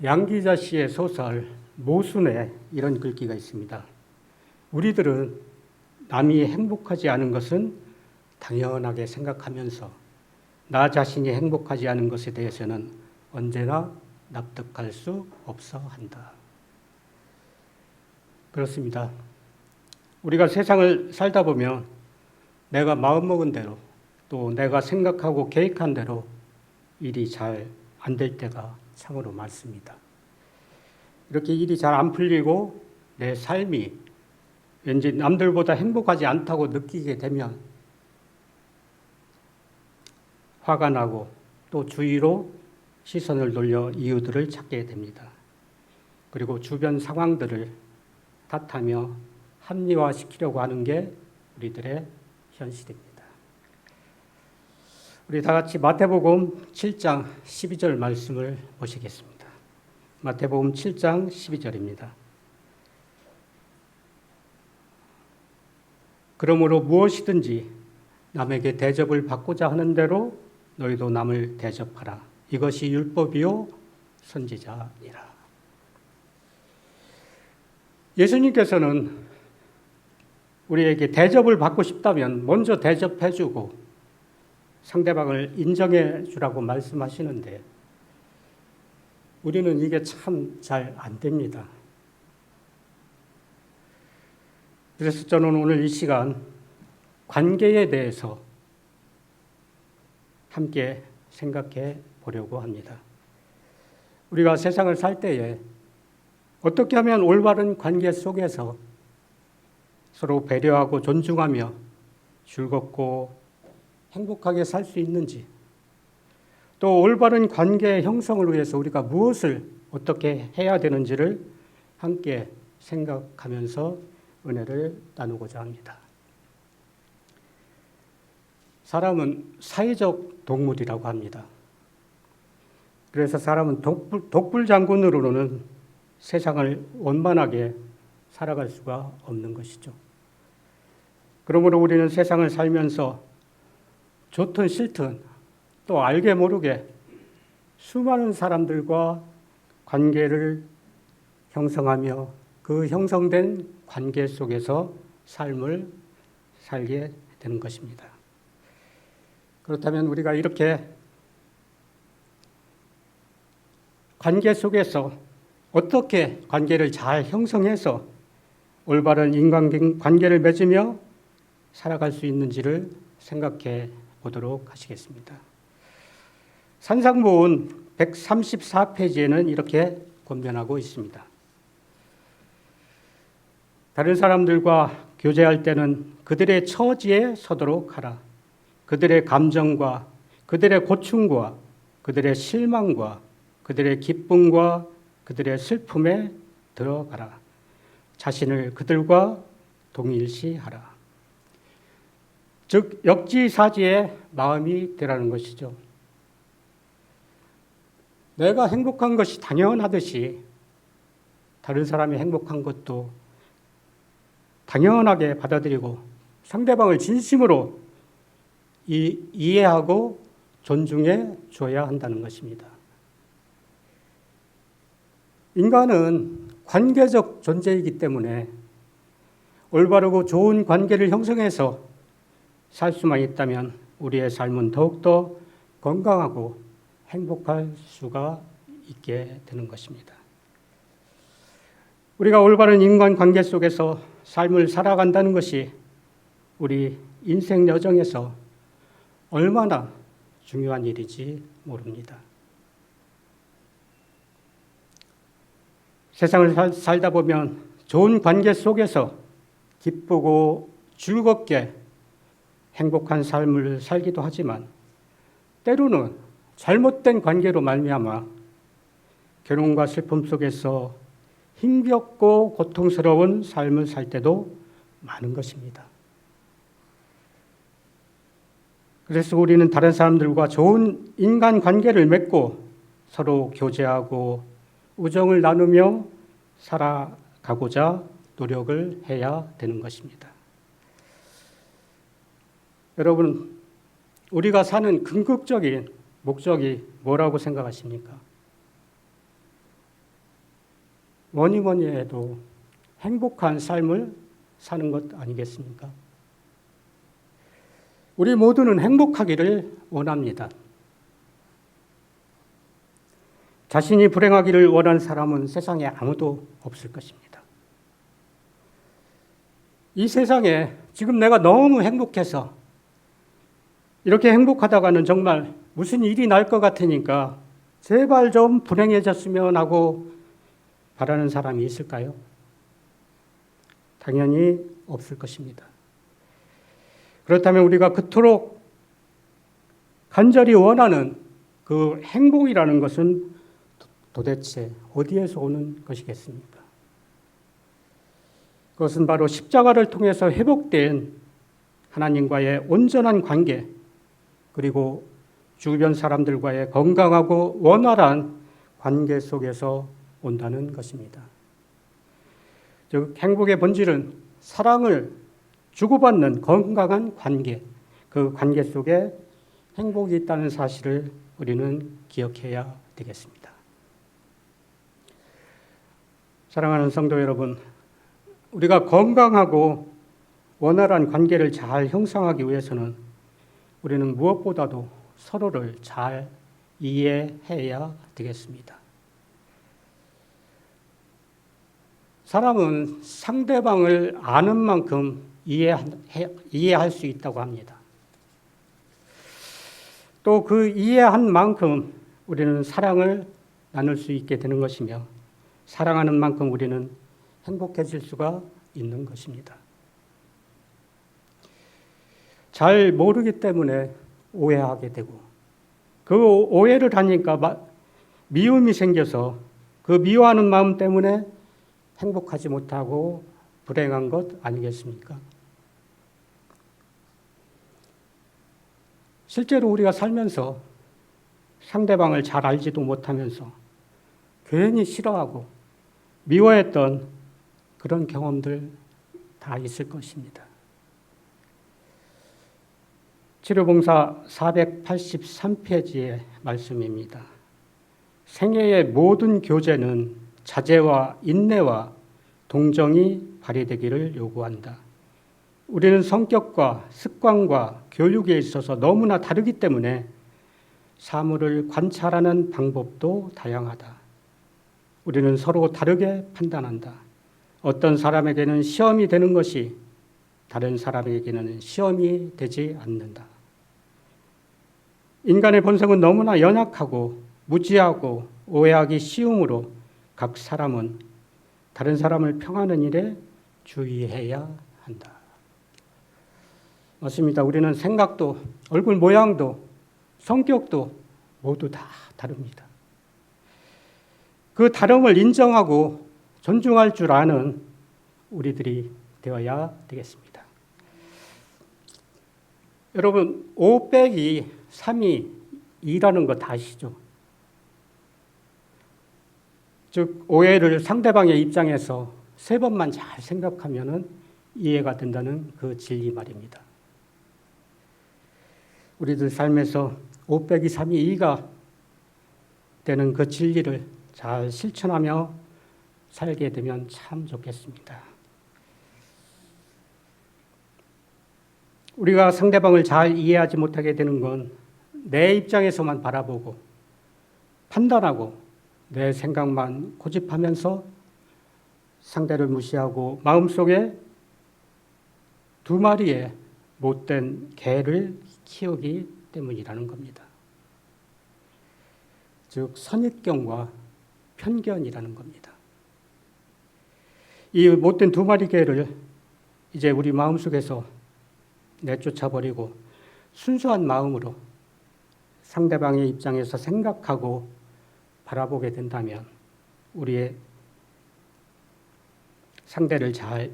양기자 씨의 소설 모순에 이런 글귀가 있습니다. 우리들은 남이 행복하지 않은 것은 당연하게 생각하면서 나 자신이 행복하지 않은 것에 대해서는 언제나 납득할 수 없어 한다. 그렇습니다. 우리가 세상을 살다 보면 내가 마음먹은 대로 또 내가 생각하고 계획한 대로 일이 잘 안 될 때가 참으로 많습니다. 이렇게 일이 잘 안 풀리고 내 삶이 왠지 남들보다 행복하지 않다고 느끼게 되면 화가 나고 또 주위로 시선을 돌려 이유들을 찾게 됩니다. 그리고 주변 상황들을 탓하며 합리화시키려고 하는 게 우리들의 현실입니다. 우리 다 같이 마태복음 7장 12절 말씀을 보시겠습니다. 마태복음 7장 12절입니다. 그러므로 무엇이든지 남에게 대접을 받고자 하는 대로 너희도 남을 대접하라. 이것이 율법이요 선지자니라. 예수님께서는 우리에게 대접을 받고 싶다면 먼저 대접해주고 상대방을 인정해 주라고 말씀하시는데 우리는 이게 참 잘 안 됩니다. 그래서 저는 오늘 이 시간 관계에 대해서 함께 생각해 보려고 합니다. 우리가 세상을 살 때에 어떻게 하면 올바른 관계 속에서 서로 배려하고 존중하며 즐겁고 행복하게 살 수 있는지, 또 올바른 관계 형성을 위해서 우리가 무엇을 어떻게 해야 되는지를 함께 생각하면서 은혜를 나누고자 합니다. 사람은 사회적 동물이라고 합니다. 그래서 사람은 독불장군으로는 세상을 원만하게 살아갈 수가 없는 것이죠. 그러므로 우리는 세상을 살면서 좋든 싫든 또 알게 모르게 수많은 사람들과 관계를 형성하며 그 형성된 관계 속에서 삶을 살게 되는 것입니다. 그렇다면 우리가 이렇게 관계 속에서 어떻게 관계를 잘 형성해서 올바른 인간관계를 맺으며 살아갈 수 있는지를 생각해 보도록 하시겠습니다. 산상보훈 134페이지에는 이렇게 권면하고 있습니다. 다른 사람들과 교제할 때는 그들의 처지에 서도록 하라. 그들의 감정과 그들의 고충과 그들의 실망과 그들의 기쁨과 그들의 슬픔에 들어가라. 자신을 그들과 동일시하라. 즉 역지사지의 마음이 되라는 것이죠. 내가 행복한 것이 당연하듯이 다른 사람이 행복한 것도 당연하게 받아들이고 상대방을 진심으로 이해하고 존중해 줘야 한다는 것입니다. 인간은 관계적 존재이기 때문에 올바르고 좋은 관계를 형성해서 살 수만 있다면 우리의 삶은 더욱더 건강하고 행복할 수가 있게 되는 것입니다. 우리가 올바른 인간관계 속에서 삶을 살아간다는 것이 우리 인생 여정에서 얼마나 중요한 일인지 모릅니다. 세상을 살다 보면 좋은 관계 속에서 기쁘고 즐겁게 행복한 삶을 살기도 하지만 때로는 잘못된 관계로 말미암아 괴로움과 슬픔 속에서 힘겹고 고통스러운 삶을 살 때도 많은 것입니다. 그래서 우리는 다른 사람들과 좋은 인간관계를 맺고 서로 교제하고 우정을 나누며 살아가고자 노력을 해야 되는 것입니다. 여러분, 우리가 사는 궁극적인 목적이 뭐라고 생각하십니까? 뭐니 뭐니 해도 행복한 삶을 사는 것 아니겠습니까? 우리 모두는 행복하기를 원합니다. 자신이 불행하기를 원하는 사람은 세상에 아무도 없을 것입니다. 이 세상에 지금 내가 너무 행복해서 이렇게 행복하다가는 정말 무슨 일이 날 것 같으니까 제발 좀 불행해졌으면 하고 바라는 사람이 있을까요? 당연히 없을 것입니다. 그렇다면 우리가 그토록 간절히 원하는 그 행복이라는 것은 도대체 어디에서 오는 것이겠습니까? 그것은 바로 십자가를 통해서 회복된 하나님과의 온전한 관계, 그리고 주변 사람들과의 건강하고 원활한 관계 속에서 온다는 것입니다. 즉, 행복의 본질은 사랑을 주고받는 건강한 관계, 그 관계 속에 행복이 있다는 사실을 우리는 기억해야 되겠습니다. 사랑하는 성도 여러분, 우리가 건강하고 원활한 관계를 잘 형성하기 위해서는 우리는 무엇보다도 서로를 잘 이해해야 되겠습니다. 사람은 상대방을 아는 만큼 이해할 수 있다고 합니다. 또 그 이해한 만큼 우리는 사랑을 나눌 수 있게 되는 것이며 사랑하는 만큼 우리는 행복해질 수가 있는 것입니다. 잘 모르기 때문에 오해하게 되고 그 오해를 하니까 미움이 생겨서 그 미워하는 마음 때문에 행복하지 못하고 불행한 것 아니겠습니까? 실제로 우리가 살면서 상대방을 잘 알지도 못하면서 괜히 싫어하고 미워했던 그런 경험들 다 있을 것입니다. 치료봉사 483페이지의 말씀입니다. 생애의 모든 교제는 자제와 인내와 동정이 발휘되기를 요구한다. 우리는 성격과 습관과 교육에 있어서 너무나 다르기 때문에 사물을 관찰하는 방법도 다양하다. 우리는 서로 다르게 판단한다. 어떤 사람에게는 시험이 되는 것이 다른 사람에게는 시험이 되지 않는다. 인간의 본성은 너무나 연약하고 무지하고 오해하기 쉬우므로 각 사람은 다른 사람을 평하는 일에 주의해야 한다. 맞습니다. 우리는 생각도, 얼굴 모양도, 성격도 모두 다 다릅니다. 그 다름을 인정하고 존중할 줄 아는 우리들이 되어야 되겠습니다. 여러분, 5 빼기 3이 2라는 거 다 아시죠? 즉, 오해를 상대방의 입장에서 3번만 잘 생각하면 이해가 된다는 그 진리 말입니다. 우리들 삶에서 5 빼기 3이 2가 되는 그 진리를 잘 실천하며 살게 되면 참 좋겠습니다. 우리가 상대방을 잘 이해하지 못하게 되는 건 내 입장에서만 바라보고 판단하고 내 생각만 고집하면서 상대를 무시하고 마음속에 2마리의 못된 개를 키우기 때문이라는 겁니다. 즉 선입견과 편견이라는 겁니다. 이 못된 2마리 개를 이제 우리 마음속에서 내쫓아버리고 순수한 마음으로 상대방의 입장에서 생각하고 바라보게 된다면 우리의 상대를 잘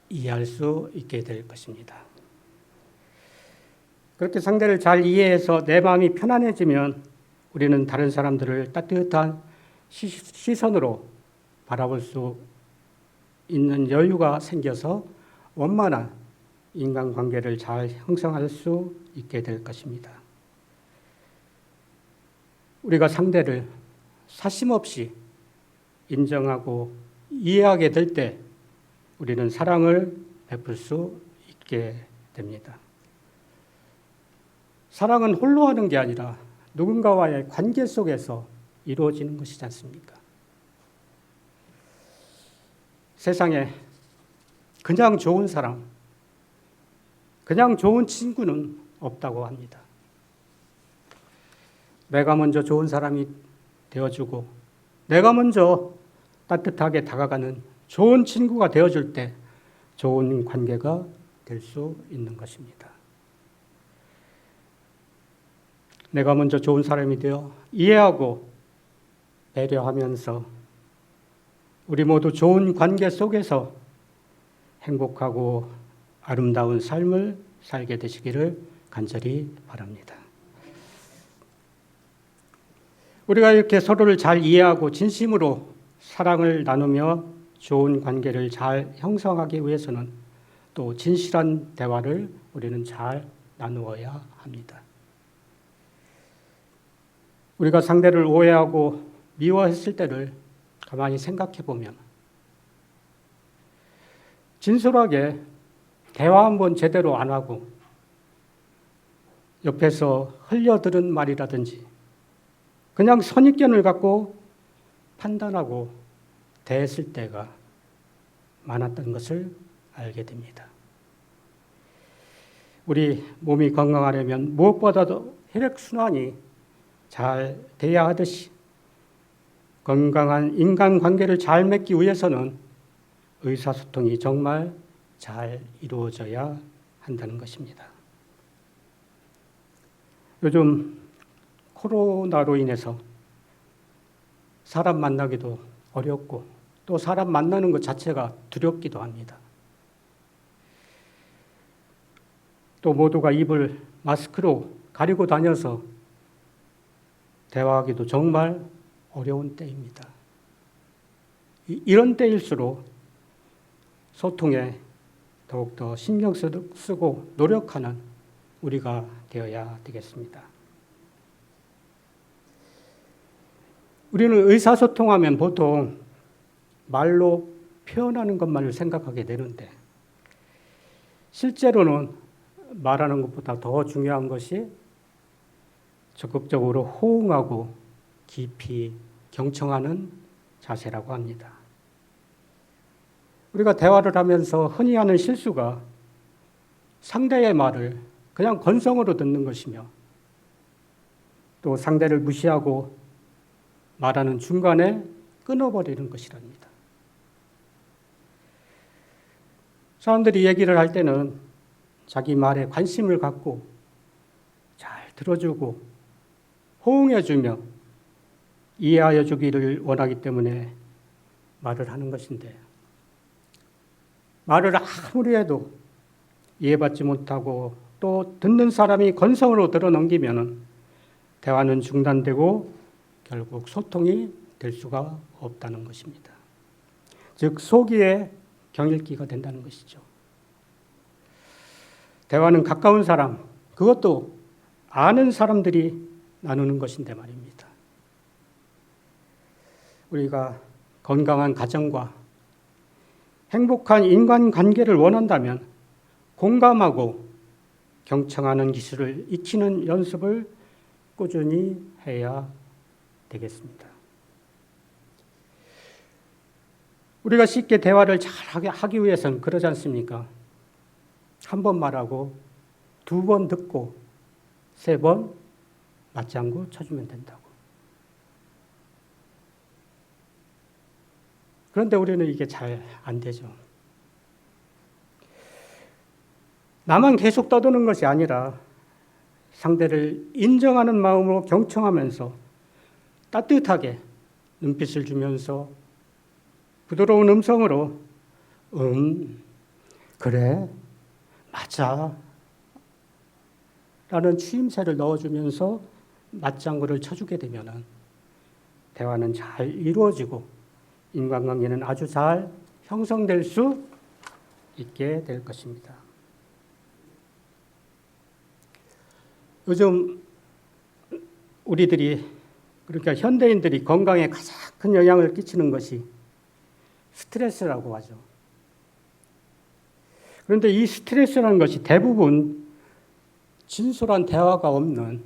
이해할 수 있게 될 것입니다. 그렇게 상대를 잘 이해해서 내 마음이 편안해지면 우리는 다른 사람들을 따뜻한 시선으로 바라볼 수 있는 여유가 생겨서 원만한 인간관계를 잘 형성할 수 있게 될 것입니다. 우리가 상대를 사심 없이 인정하고 이해하게 될 때 우리는 사랑을 베풀 수 있게 됩니다. 사랑은 홀로 하는 게 아니라 누군가와의 관계 속에서 이루어지는 것이지 않습니까? 세상에 그냥 좋은 사람, 그냥 좋은 친구는 없다고 합니다. 내가 먼저 좋은 사람이 되어주고 내가 먼저 따뜻하게 다가가는 좋은 친구가 되어줄 때 좋은 관계가 될 수 있는 것입니다. 내가 먼저 좋은 사람이 되어 이해하고 배려하면서 우리 모두 좋은 관계 속에서 행복하고 아름다운 삶을 살게 되시기를 간절히 바랍니다. 우리가 이렇게 서로를 잘 이해하고 진심으로 사랑을 나누며 좋은 관계를 잘 형성하기 위해서는 또 진실한 대화를 우리는 잘 나누어야 합니다. 우리가 상대를 오해하고 미워했을 때를 가만히 생각해 보면 진솔하게 대화 한번 제대로 안 하고 옆에서 흘려들은 말이라든지 그냥 선입견을 갖고 판단하고 대했을 때가 많았던 것을 알게 됩니다. 우리 몸이 건강하려면 무엇보다도 혈액순환이 잘 돼야 하듯이 건강한 인간관계를 잘 맺기 위해서는 의사소통이 정말 잘 이루어져야 한다는 것입니다. 요즘 코로나로 인해서 사람 만나기도 어렵고 또 사람 만나는 것 자체가 두렵기도 합니다. 또 모두가 입을 마스크로 가리고 다녀서 대화하기도 정말 어려운 때입니다. 이런 때일수록 소통에 더욱더 신경 쓰고 노력하는 우리가 되어야 되겠습니다. 우리는 의사소통하면 보통 말로 표현하는 것만을 생각하게 되는데 실제로는 말하는 것보다 더 중요한 것이 적극적으로 호응하고 깊이 경청하는 자세라고 합니다. 우리가 대화를 하면서 흔히 하는 실수가 상대의 말을 그냥 건성으로 듣는 것이며 또 상대를 무시하고 말하는 중간에 끊어버리는 것이랍니다. 사람들이 얘기를 할 때는 자기 말에 관심을 갖고 잘 들어주고 호응해주며 이해하여 주기를 원하기 때문에 말을 하는 것인데 말을 아무리 해도 이해받지 못하고 또 듣는 사람이 건성으로 들어넘기면 대화는 중단되고 결국 소통이 될 수가 없다는 것입니다. 즉 속이의 경일기가 된다는 것이죠. 대화는 가까운 사람, 그것도 아는 사람들이 나누는 것인데 말입니다. 우리가 건강한 가정과 행복한 인간관계를 원한다면 공감하고 경청하는 기술을 익히는 연습을 꾸준히 해야 되겠습니다. 우리가 쉽게 대화를 잘 하기 위해서는 그러지 않습니까? 한 번 말하고 두 번 듣고 세 번 맞장구 쳐주면 된다고. 그런데 우리는 이게 잘 안 되죠. 나만 계속 떠드는 것이 아니라 상대를 인정하는 마음으로 경청하면서 따뜻하게 눈빛을 주면서 부드러운 음성으로 그래, 맞아 라는 추임새를 넣어주면서 맞장구를 쳐주게 되면 대화는 잘 이루어지고 인간관계는 아주 잘 형성될 수 있게 될 것입니다. 요즘 우리들이 그러니까 현대인들이 건강에 가장 큰 영향을 끼치는 것이 스트레스라고 하죠. 그런데 이 스트레스라는 것이 대부분 진솔한 대화가 없는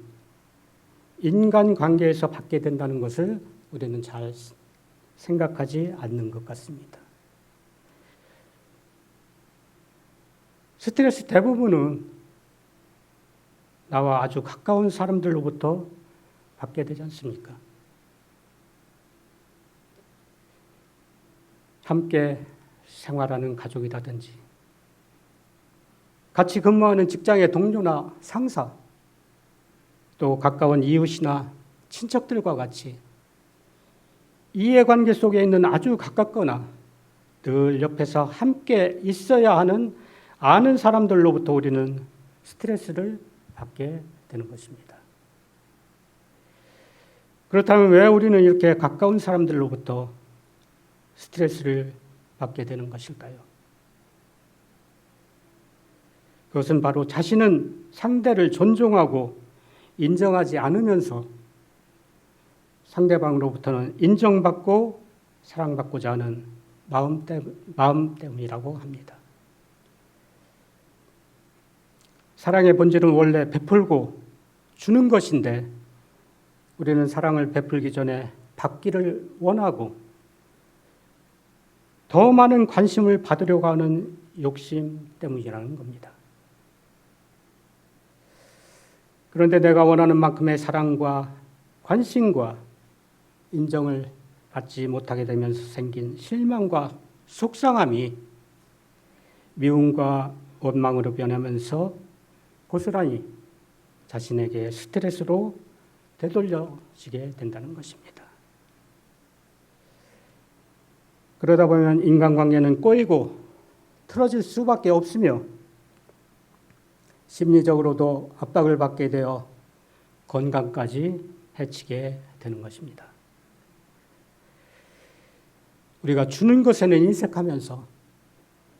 인간관계에서 받게 된다는 것을 우리는 잘 생각하지 않는 것 같습니다. 스트레스 대부분은 나와 아주 가까운 사람들로부터 받게 되지 않습니까? 함께 생활하는 가족이라든지 같이 근무하는 직장의 동료나 상사, 또 가까운 이웃이나 친척들과 같이 이해관계 속에 있는 아주 가깝거나 늘 옆에서 함께 있어야 하는 아는 사람들로부터 우리는 스트레스를 받게 되는 것입니다. 그렇다면 왜 우리는 이렇게 가까운 사람들로부터 스트레스를 받게 되는 것일까요? 그것은 바로 자신은 상대를 존중하고 인정하지 않으면서 상대방으로부터는 인정받고 사랑받고자 하는 마음 때문이라고 합니다. 사랑의 본질은 원래 베풀고 주는 것인데 우리는 사랑을 베풀기 전에 받기를 원하고 더 많은 관심을 받으려고 하는 욕심 때문이라는 겁니다. 그런데 내가 원하는 만큼의 사랑과 관심과 인정을 받지 못하게 되면서 생긴 실망과 속상함이 미움과 원망으로 변하면서 고스란히 자신에게 스트레스로 되돌려지게 된다는 것입니다. 그러다 보면 인간관계는 꼬이고 틀어질 수밖에 없으며 심리적으로도 압박을 받게 되어 건강까지 해치게 되는 것입니다. 우리가 주는 것에는 인색하면서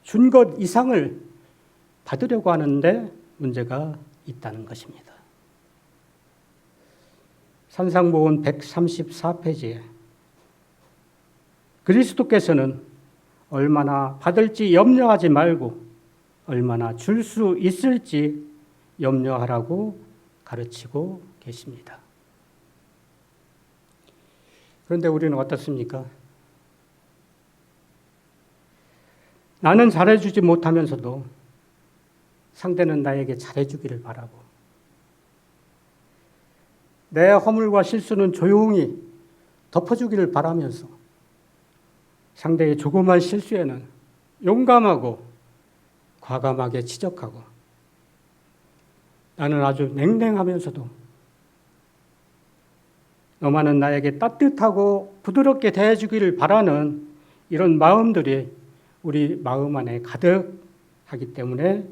준 것 이상을 받으려고 하는데 문제가 있다는 것입니다. 산상보훈 134페이지에 그리스도께서는 얼마나 받을지 염려하지 말고 얼마나 줄 수 있을지 염려하라고 가르치고 계십니다. 그런데 우리는 어떻습니까? 나는 잘해주지 못하면서도 상대는 나에게 잘해주기를 바라고 내 허물과 실수는 조용히 덮어주기를 바라면서 상대의 조그만 실수에는 용감하고 과감하게 지적하고 나는 아주 냉랭하면서도 너만은 나에게 따뜻하고 부드럽게 대해주기를 바라는 이런 마음들이 우리 마음 안에 가득하기 때문에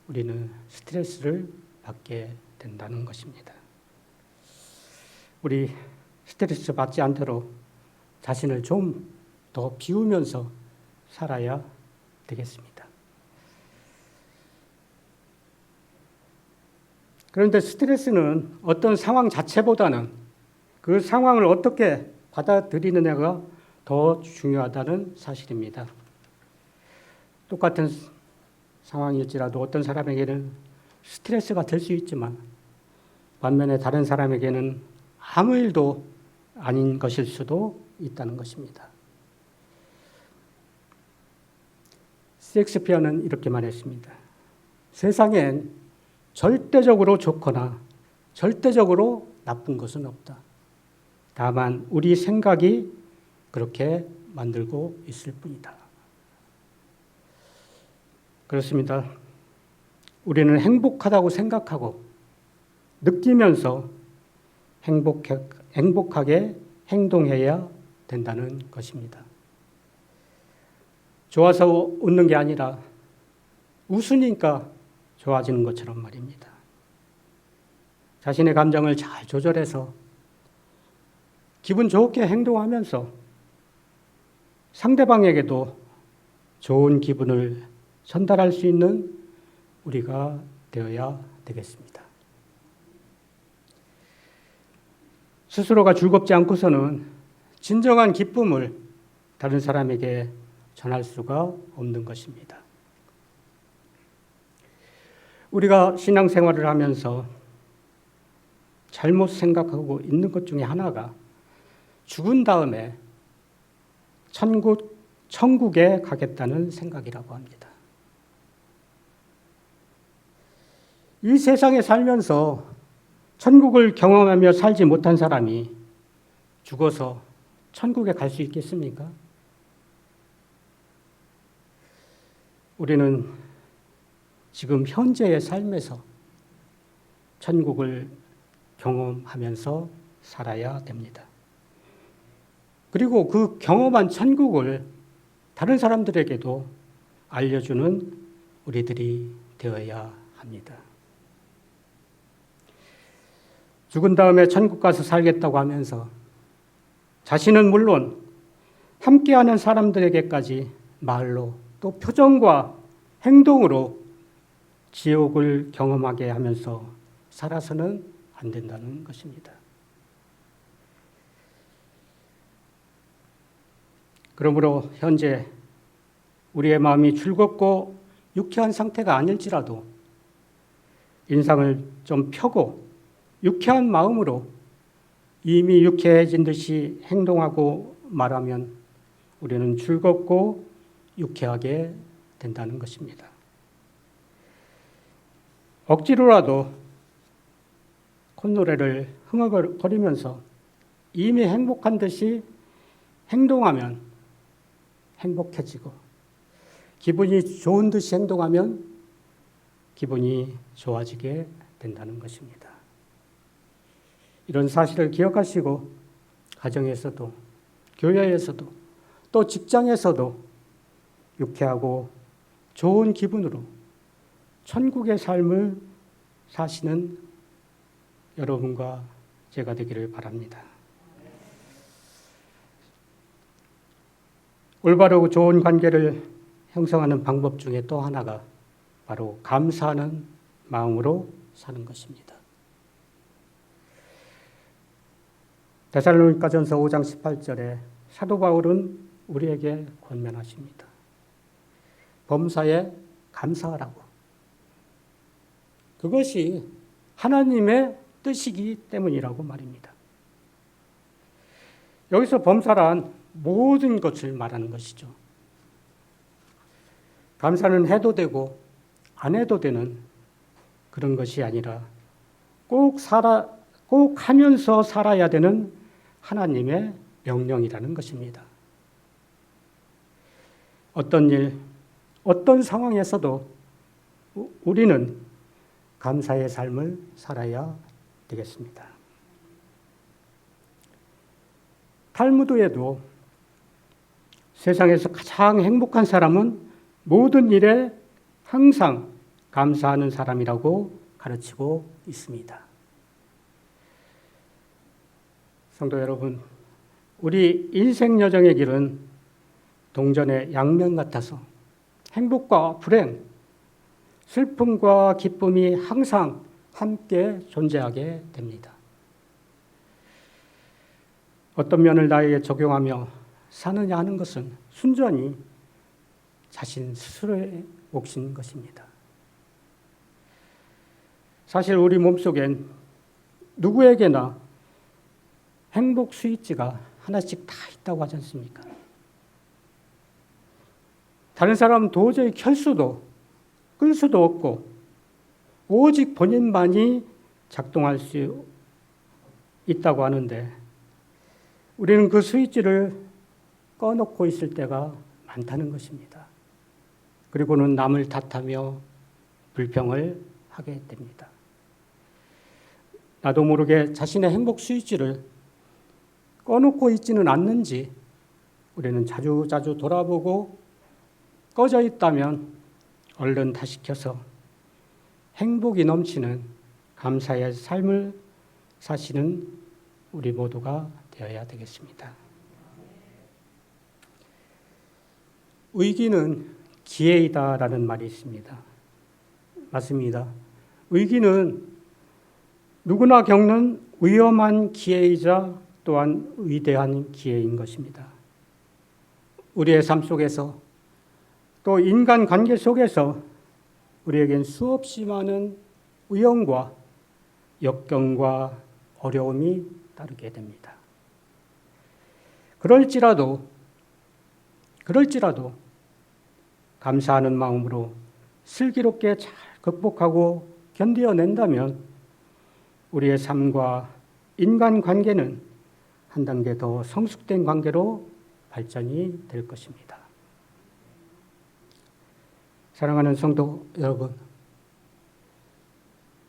우리는 스트레스를 받게 된다는 것입니다. 우리 스트레스 받지 않도록 자신을 좀 더 비우면서 살아야 되겠습니다. 그런데 스트레스는 어떤 상황 자체보다는 그 상황을 어떻게 받아들이느냐가 더 중요하다는 사실입니다. 똑같은 상황일지라도 어떤 사람에게는 스트레스가 될 수 있지만 반면에 다른 사람에게는 아무 일도 아닌 것일 수도 있다는 것입니다. 셰익스피어는 이렇게 말했습니다. 세상엔 절대적으로 좋거나 절대적으로 나쁜 것은 없다. 다만 우리 생각이 그렇게 만들고 있을 뿐이다. 그렇습니다. 우리는 행복하다고 생각하고 느끼면서 행복하게 행동해야 된다는 것입니다. 좋아서 웃는 게 아니라 웃으니까 좋아지는 것처럼 말입니다. 자신의 감정을 잘 조절해서 기분 좋게 행동하면서 상대방에게도 좋은 기분을 전달할 수 있는 우리가 되어야 되겠습니다. 스스로가 즐겁지 않고서는 진정한 기쁨을 다른 사람에게 전할 수가 없는 것입니다. 우리가 신앙생활을 하면서 잘못 생각하고 있는 것 중에 하나가 죽은 다음에 천국에 가겠다는 생각이라고 합니다. 이 세상에 살면서 천국을 경험하며 살지 못한 사람이 죽어서 천국에 갈 수 있겠습니까? 우리는 지금 현재의 삶에서 천국을 경험하면서 살아야 됩니다. 그리고 그 경험한 천국을 다른 사람들에게도 알려주는 우리들이 되어야 합니다. 죽은 다음에 천국 가서 살겠다고 하면서 자신은 물론 함께하는 사람들에게까지 말로 또 표정과 행동으로 지옥을 경험하게 하면서 살아서는 안 된다는 것입니다. 그러므로 현재 우리의 마음이 즐겁고 유쾌한 상태가 아닐지라도 인상을 좀 펴고 유쾌한 마음으로 이미 유쾌해진 듯이 행동하고 말하면 우리는 즐겁고 유쾌하게 된다는 것입니다. 억지로라도 콧노래를 흥얼거리면서 이미 행복한 듯이 행동하면 행복해지고 기분이 좋은 듯이 행동하면 기분이 좋아지게 된다는 것입니다. 이런 사실을 기억하시고 가정에서도 교회에서도 또 직장에서도 유쾌하고 좋은 기분으로 천국의 삶을 사시는 여러분과 제가 되기를 바랍니다. 올바르고 좋은 관계를 형성하는 방법 중에 또 하나가 바로 감사하는 마음으로 사는 것입니다. 데살로니가전서 5장 18절에 사도 바울은 우리에게 권면하십니다. 범사에 감사하라고. 그것이 하나님의 뜻이기 때문이라고 말입니다. 여기서 범사란 모든 것을 말하는 것이죠. 감사는 해도 되고 안 해도 되는 그런 것이 아니라 꼭 하면서 살아야 되는 하나님의 명령이라는 것입니다. 어떤 일, 어떤 상황에서도 우리는 감사의 삶을 살아야 되겠습니다. 탈무드에도 세상에서 가장 행복한 사람은 모든 일에 항상 감사하는 사람이라고 가르치고 있습니다. 성도 여러분, 우리 인생 여정의 길은 동전의 양면 같아서 행복과 불행, 슬픔과 기쁨이 항상 함께 존재하게 됩니다. 어떤 면을 나에게 적용하며 사느냐 하는 것은 순전히 자신 스스로의 몫인 것입니다. 사실 우리 몸속엔 누구에게나 행복 스위치가 하나씩 다 있다고 하지 않습니까? 다른 사람은 도저히 켤 수도 끌 수도 없고 오직 본인만이 작동할 수 있다고 하는데 우리는 그 스위치를 꺼놓고 있을 때가 많다는 것입니다. 그리고는 남을 탓하며 불평을 하게 됩니다. 나도 모르게 자신의 행복 스위치를 꺼놓고 있지는 않는지 우리는 자주 돌아보고 꺼져 있다면 얼른 다시 켜서 행복이 넘치는 감사의 삶을 사시는 우리 모두가 되어야 되겠습니다. 위기는 기회이다라는 말이 있습니다. 맞습니다. 위기는 누구나 겪는 위험한 기회이자 또한 위대한 기회인 것입니다. 우리의 삶 속에서 또 인간 관계 속에서 우리에겐 수없이 많은 위험과 역경과 어려움이 따르게 됩니다. 그럴지라도 감사하는 마음으로 슬기롭게 잘 극복하고 견뎌낸다면 우리의 삶과 인간관계는 한 단계 더 성숙된 관계로 발전이 될 것입니다. 사랑하는 성도 여러분,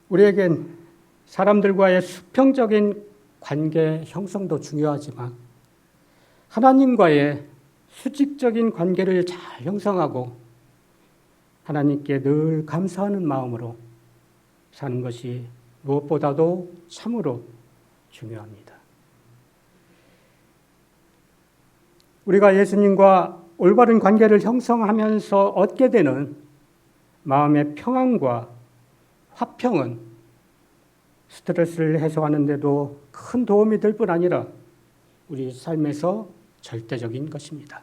우리에겐 사람들과의 수평적인 관계 형성도 중요하지만 하나님과의 수직적인 관계를 잘 형성하고 하나님께 늘 감사하는 마음으로 사는 것이 무엇보다도 참으로 중요합니다. 우리가 예수님과 올바른 관계를 형성하면서 얻게 되는 마음의 평안과 화평은 스트레스를 해소하는 데도 큰 도움이 될 뿐 아니라 우리 삶에서 절대적인 것입니다.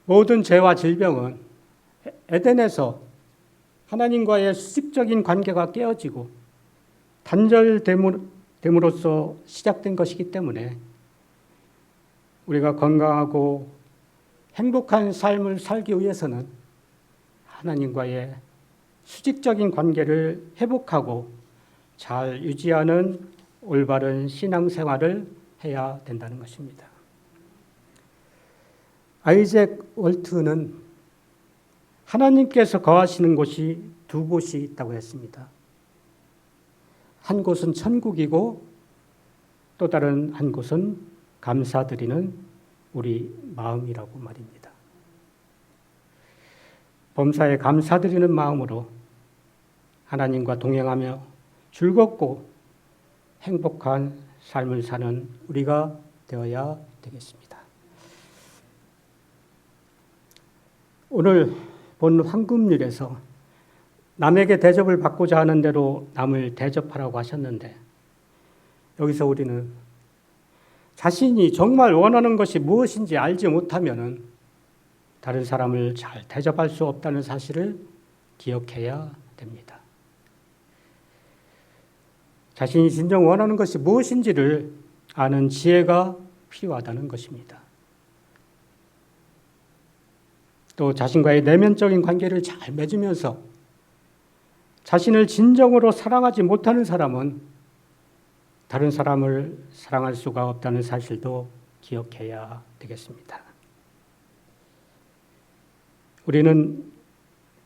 모든 죄와 질병은 에덴에서 하나님과의 수직적인 관계가 깨어지고 단절됨으로써 시작된 것이기 때문에 우리가 건강하고 행복한 삶을 살기 위해서는 하나님과의 수직적인 관계를 회복하고 잘 유지하는 올바른 신앙생활을 해야 된다는 것입니다. 아이잭 월트는 하나님께서 거하시는 곳이 두 곳이 있다고 했습니다. 한 곳은 천국이고 또 다른 한 곳은 감사드리는 우리 마음이라고 말입니다. 범사에 감사드리는 마음으로 하나님과 동행하며 즐겁고 행복한 삶을 사는 우리가 되어야 되겠습니다. 오늘 본 황금률에서 남에게 대접을 받고자 하는 대로 남을 대접하라고 하셨는데 여기서 우리는 자신이 정말 원하는 것이 무엇인지 알지 못하면 다른 사람을 잘 대접할 수 없다는 사실을 기억해야 됩니다. 자신이 진정 원하는 것이 무엇인지를 아는 지혜가 필요하다는 것입니다. 또 자신과의 내면적인 관계를 잘 맺으면서 자신을 진정으로 사랑하지 못하는 사람은 다른 사람을 사랑할 수가 없다는 사실도 기억해야 되겠습니다. 우리는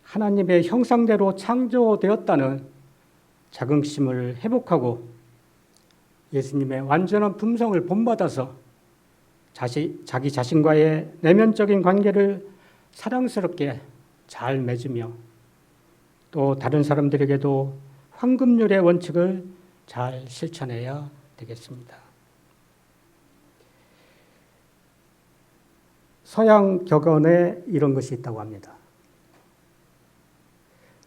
하나님의 형상대로 창조되었다는 자긍심을 회복하고 예수님의 완전한 품성을 본받아서 자기 자신과의 내면적인 관계를 사랑스럽게 잘 맺으며 또 다른 사람들에게도 황금률의 원칙을 잘 실천해야 되겠습니다. 서양 격언에 이런 것이 있다고 합니다.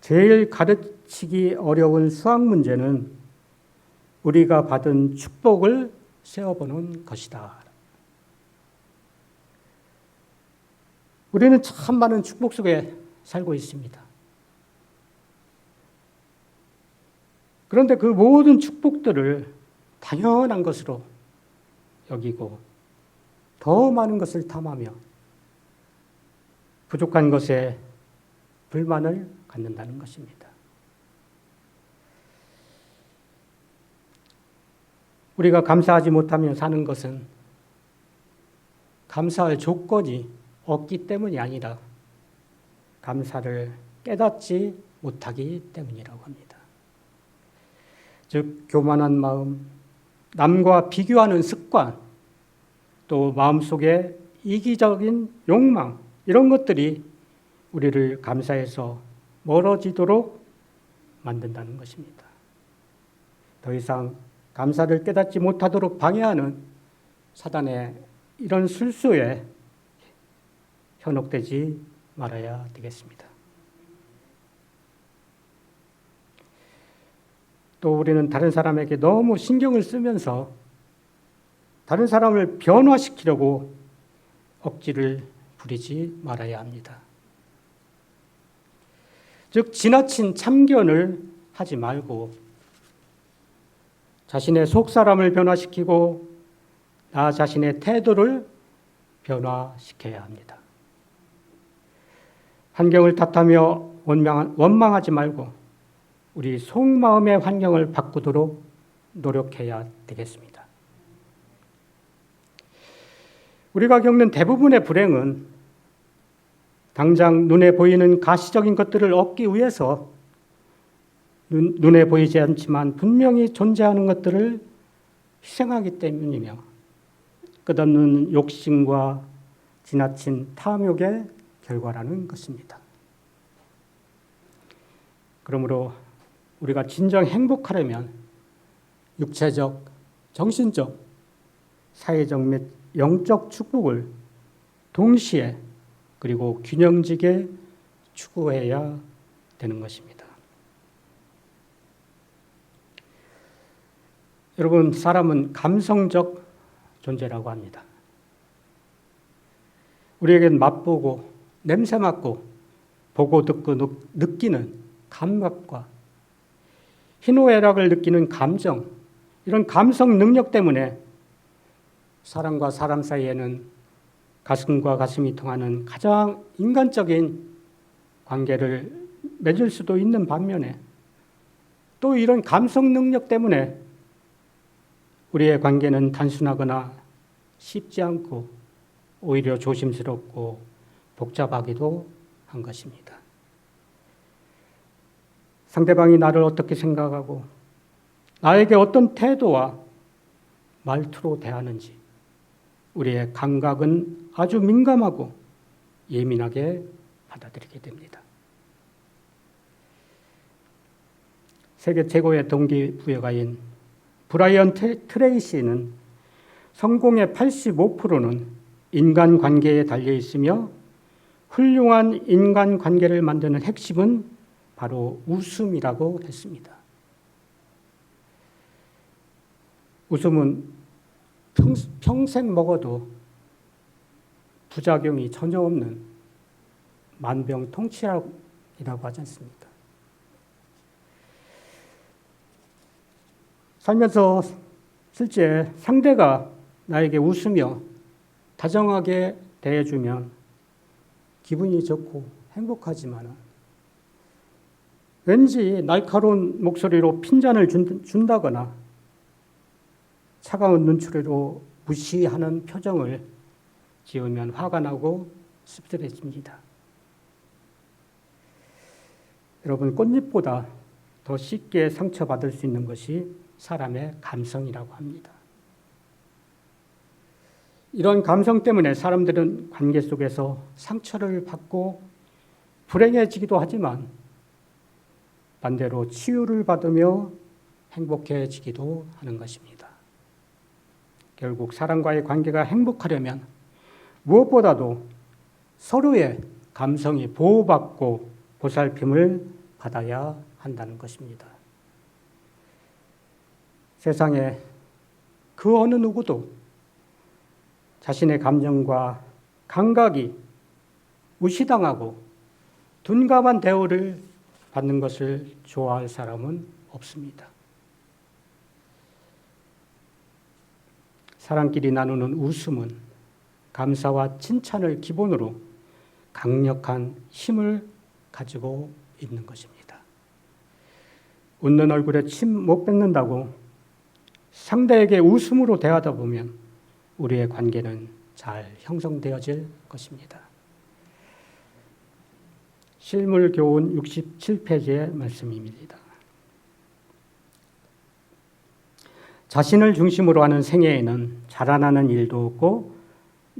제일 가르치기 어려운 수학 문제는 우리가 받은 축복을 세어보는 것이다. 우리는 참 많은 축복 속에 살고 있습니다. 그런데 그 모든 축복들을 당연한 것으로 여기고 더 많은 것을 탐하며 부족한 것에 불만을 갖는다는 것입니다. 우리가 감사하지 못하며 사는 것은 감사할 조건이 없기 때문이 아니라 감사를 깨닫지 못하기 때문이라고 합니다. 즉 교만한 마음, 남과 비교하는 습관, 또 마음속에 이기적인 욕망 이런 것들이 우리를 감사에서 멀어지도록 만든다는 것입니다. 더 이상 감사를 깨닫지 못하도록 방해하는 사단의 이런 술수에 현혹되지 말아야 되겠습니다. 또 우리는 다른 사람에게 너무 신경을 쓰면서 다른 사람을 변화시키려고 억지를 부리지 말아야 합니다. 즉 지나친 참견을 하지 말고 자신의 속사람을 변화시키고 나 자신의 태도를 변화시켜야 합니다. 환경을 탓하며 원망하지 말고 우리 속마음의 환경을 바꾸도록 노력해야 되겠습니다. 우리가 겪는 대부분의 불행은 당장 눈에 보이는 가시적인 것들을 얻기 위해서 눈에 보이지 않지만 분명히 존재하는 것들을 희생하기 때문이며 끝없는 욕심과 지나친 탐욕의 결과라는 것입니다. 그러므로 우리가 진정 행복하려면 육체적, 정신적, 사회적 및 영적 축복을 동시에 그리고 균형지게 추구해야 되는 것입니다. 여러분, 사람은 감성적 존재라고 합니다. 우리에겐 맛보고 냄새 맡고 보고 듣고 느끼는 감각과 희노애락을 느끼는 감정, 이런 감성 능력 때문에 사람과 사람 사이에는 가슴과 가슴이 통하는 가장 인간적인 관계를 맺을 수도 있는 반면에 또 이런 감성 능력 때문에 우리의 관계는 단순하거나 쉽지 않고 오히려 조심스럽고 복잡하기도 한 것입니다. 상대방이 나를 어떻게 생각하고 나에게 어떤 태도와 말투로 대하는지 우리의 감각은 아주 민감하고 예민하게 받아들이게 됩니다. 세계 최고의 동기부여가인 브라이언 트레이시는 성공의 85%는 인간관계에 달려 있으며 훌륭한 인간관계를 만드는 핵심은 바로 웃음이라고 했습니다. 웃음은 평생 먹어도 부작용이 전혀 없는 만병통치약이라고 하지 않습니까? 살면서 실제 상대가 나에게 웃으며 다정하게 대해주면 기분이 좋고 행복하지만 왠지 날카로운 목소리로 핀잔을 준다거나 차가운 눈초리로 무시하는 표정을 지으면 화가 나고 씁쓸해집니다. 여러분, 꽃잎보다 더 쉽게 상처받을 수 있는 것이 사람의 감성이라고 합니다. 이런 감성 때문에 사람들은 관계 속에서 상처를 받고 불행해지기도 하지만 반대로 치유를 받으며 행복해지기도 하는 것입니다. 결국 사람과의 관계가 행복하려면 무엇보다도 서로의 감성이 보호받고 보살핌을 받아야 한다는 것입니다. 세상에 그 어느 누구도 자신의 감정과 감각이 무시당하고 둔감한 대우를 받는 것을 좋아할 사람은 없습니다. 사람끼리 나누는 웃음은 감사와 칭찬을 기본으로 강력한 힘을 가지고 있는 것입니다. 웃는 얼굴에 침 못 뱉는다고 상대에게 웃음으로 대하다 보면 우리의 관계는 잘 형성되어질 것입니다. 실물교훈 67페이지의 말씀입니다. 자신을 중심으로 하는 생애에는 자라나는 일도 없고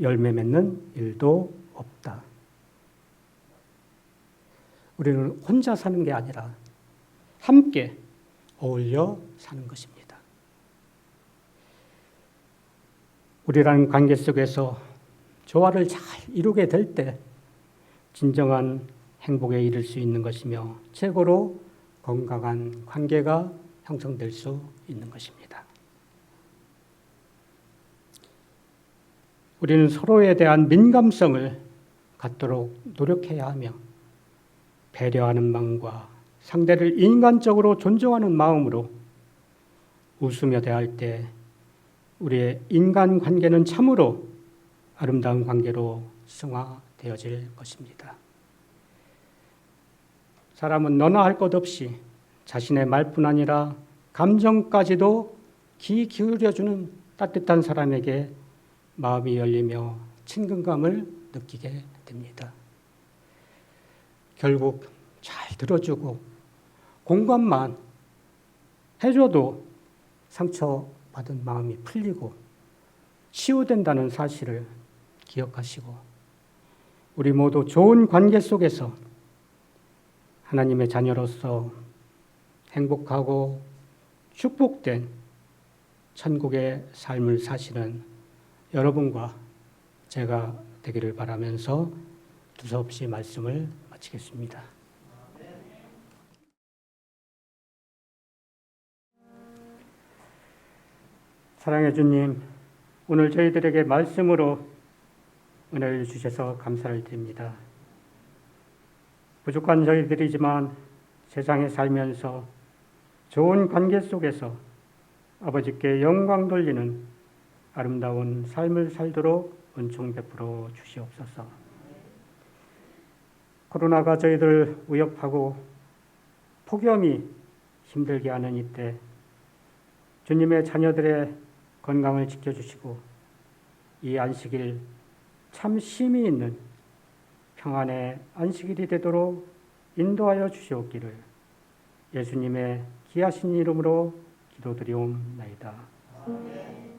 열매 맺는 일도 없다. 우리는 혼자 사는 게 아니라 함께 어울려 사는 것입니다. 우리라는 관계 속에서 조화를 잘 이루게 될 때 진정한 행복에 이를 수 있는 것이며 최고로 건강한 관계가 형성될 수 있는 것입니다. 우리는 서로에 대한 민감성을 갖도록 노력해야 하며 배려하는 마음과 상대를 인간적으로 존중하는 마음으로 웃으며 대할 때 우리의 인간관계는 참으로 아름다운 관계로 승화되어질 것입니다. 사람은 너나 할 것 없이 자신의 말뿐 아니라 감정까지도 귀 기울여주는 따뜻한 사람에게 마음이 열리며 친근감을 느끼게 됩니다. 결국 잘 들어주고 공감만 해줘도 상처받은 마음이 풀리고 치유된다는 사실을 기억하시고 우리 모두 좋은 관계 속에서 하나님의 자녀로서 행복하고 축복된 천국의 삶을 사시는 여러분과 제가 되기를 바라면서 두서없이 말씀을 마치겠습니다. 사랑해 주님, 오늘 저희들에게 말씀으로 은혜를 주셔서 감사를 드립니다. 부족한 저희들이지만 세상에 살면서 좋은 관계 속에서 아버지께 영광 돌리는 아름다운 삶을 살도록 은총 베풀어 주시옵소서. 코로나가 저희들 위협하고 폭염이 힘들게 하는 이때 주님의 자녀들의 건강을 지켜주시고 이 안식일 참 쉼이 있는 평안의 안식일이 되도록 인도하여 주시옵기를 예수님의 귀하신 이름으로 기도드리옵나이다. 아멘.